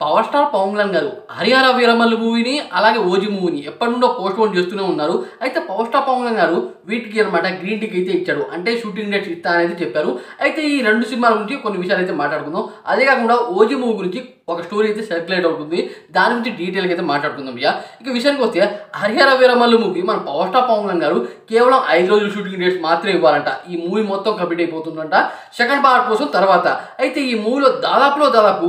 Power star Pawan Kalyan గారు హరిహర వీరమల్లు మూవీని అలాగే ఓజీ మూవీని ఎప్పటి నుండో పోస్ట్ పోన్ చేస్తూనే ఉన్నారు. అయితే పవర్ స్టార్ పవన్ కళ్యాణ్ గారు వీటికి అనమాట గ్రీన్ టిక్ అయితే ఇచ్చాడు. అంటే షూటింగ్ డేట్స్ ఇస్తా అనేది చెప్పారు. అయితే ఈ రెండు సినిమాల గురించి కొన్ని విషయాలు అయితే మాట్లాడుకుందాం. అదే కాకుండా ఓజీ మూవీ గురించి ఒక స్టోరీ అయితే సర్క్యులేట్ అవుతుంది. దాని గురించి డీటెయిల్గా అయితే మాట్లాడుకుందాం. ఇక విషయానికి వస్తే హరిహర వీరమల్లు మూవీ మన పవర్ స్టార్ పవన్ కళ్యాణ్ గారు కేవలం 5 రోజులు షూటింగ్ డేట్స్ మాత్రమే ఇవ్వాలంట. ఈ మూవీ మొత్తం కంప్లీట్ అయిపోతుందంట సెకండ్ పార్ట్ కోసం తర్వాత. అయితే ఈ మూవీలో దాదాపు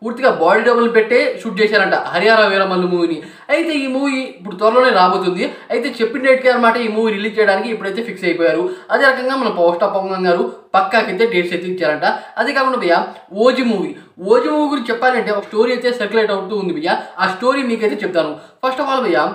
పూర్తిగా బాడీ డబుల్ పెట్టే షూట్ చేశారంట హరిహర వీరమల్లు మూవీని. అయితే ఈ మూవీ ఇప్పుడు త్వరలోనే రాబోతుంది. అయితే చెప్పిన డేట్కి అనమాట ఈ మూవీ రిలీజ్ చేయడానికి ఇప్పుడైతే ఫిక్స్ అయిపోయారు. అదే రకంగా మన పవర్ స్టార్ పవన్ కళ్యాణ్ గారు పక్కాకైతే డేట్స్ అయితే ఇచ్చారంట. అదే కాకుండా భయ్య ఓజీ మూవీ గురించి చెప్పాలంటే ఒక స్టోరీ అయితే సర్క్యులేట్ అవుతూ ఉంది భయ్య. ఆ స్టోరీ మీకైతే చెప్తాను. ఫస్ట్ ఆఫ్ ఆల్ భయ్య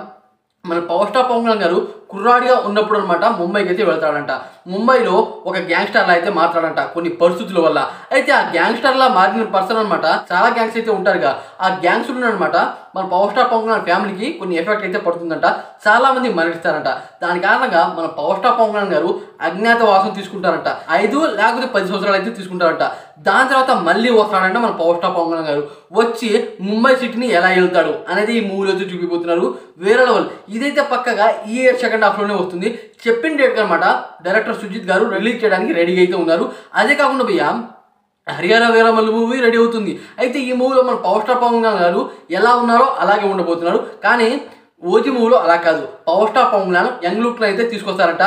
మన పవర్ స్టార్ పవన్ కళ్యాణ్ గారు కుర్రాడిగా ఉన్నప్పుడు అనమాట ముంబైకి అయితే వెళ్తాడంట. ముంబైలో ఒక గ్యాంగ్స్టర్లా అయితే మాట్లాడంట కొన్ని పరిస్థితుల వల్ల. అయితే ఆ గ్యాంగ్స్టర్లా మారిన పర్సన్ అనమాట చాలా గ్యాంగ్స్ అయితే ఉంటారుగా, ఆ గ్యాంగ్స్ అనమాట మన పవర్ స్టార్ పవన్ కళ్యాణ్ ఫ్యామిలీకి కొన్ని ఎఫెక్ట్ అయితే పడుతుందంట. చాలా మంది మరణిస్తారంట. దాని కారణంగా మన పవర్ స్టార్ పవన్ కళ్యాణ్ గారు అజ్ఞాతవాసం తీసుకుంటారంట. 5 లేకపోతే 10 సంవత్సరాలు అయితే తీసుకుంటారంట. దాని తర్వాత మళ్ళీ వస్తాడంట మన పవర్ స్టార్ పవన్ కళ్యాణ్ గారు. వచ్చి ముంబై సిటీని ఎలా వెళ్తాడు అనేది ఈ మూవీలో అయితే చూపిపోతున్నారు. వేరే లెవెల్. ఇదైతే పక్కగా ఈ ఇయర్ సెకండ్ హాఫ్లోనే వస్తుంది. చెప్పిన డేట్ అనమాట డైరెక్టర్ సుజిత్ గారు రిలీజ్ చేయడానికి రెడీగా అయితే ఉన్నారు. అదే కాకుండా భయ్య హరిహర వీరమల్లు మూవీ రెడీ అవుతుంది. అయితే ఈ మూవీలో మన పవర్ స్టార్ పవన్ కళ్యాణ్ గారు ఎలా ఉన్నారో అలాగే ఉండబోతున్నారు. కానీ ఓజీ మూవీలో అలా కాదు. Power star Pawan Kalyan young లుక్లో అయితే తీసుకొస్తారంట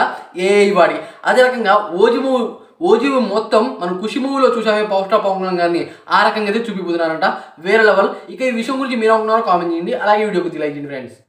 ఏఐ వాడి. అదే రకంగా ఓజీ మూవీ మొత్తం మనం ఖుషి మూవీలో చూసామే పవర్ స్టార్ పవన్ కళ్యాణ్ గారిని ఆ రకంగా అయితే చూపిపోతున్నారంట. వేరే లెవెల్. ఇక ఈ విషయం గురించి మీరు అనుకున్నారో కామెంట్ చేయండి. అలాగే వీడియోకి లైక్ చేయండి ఫ్రెండ్స్.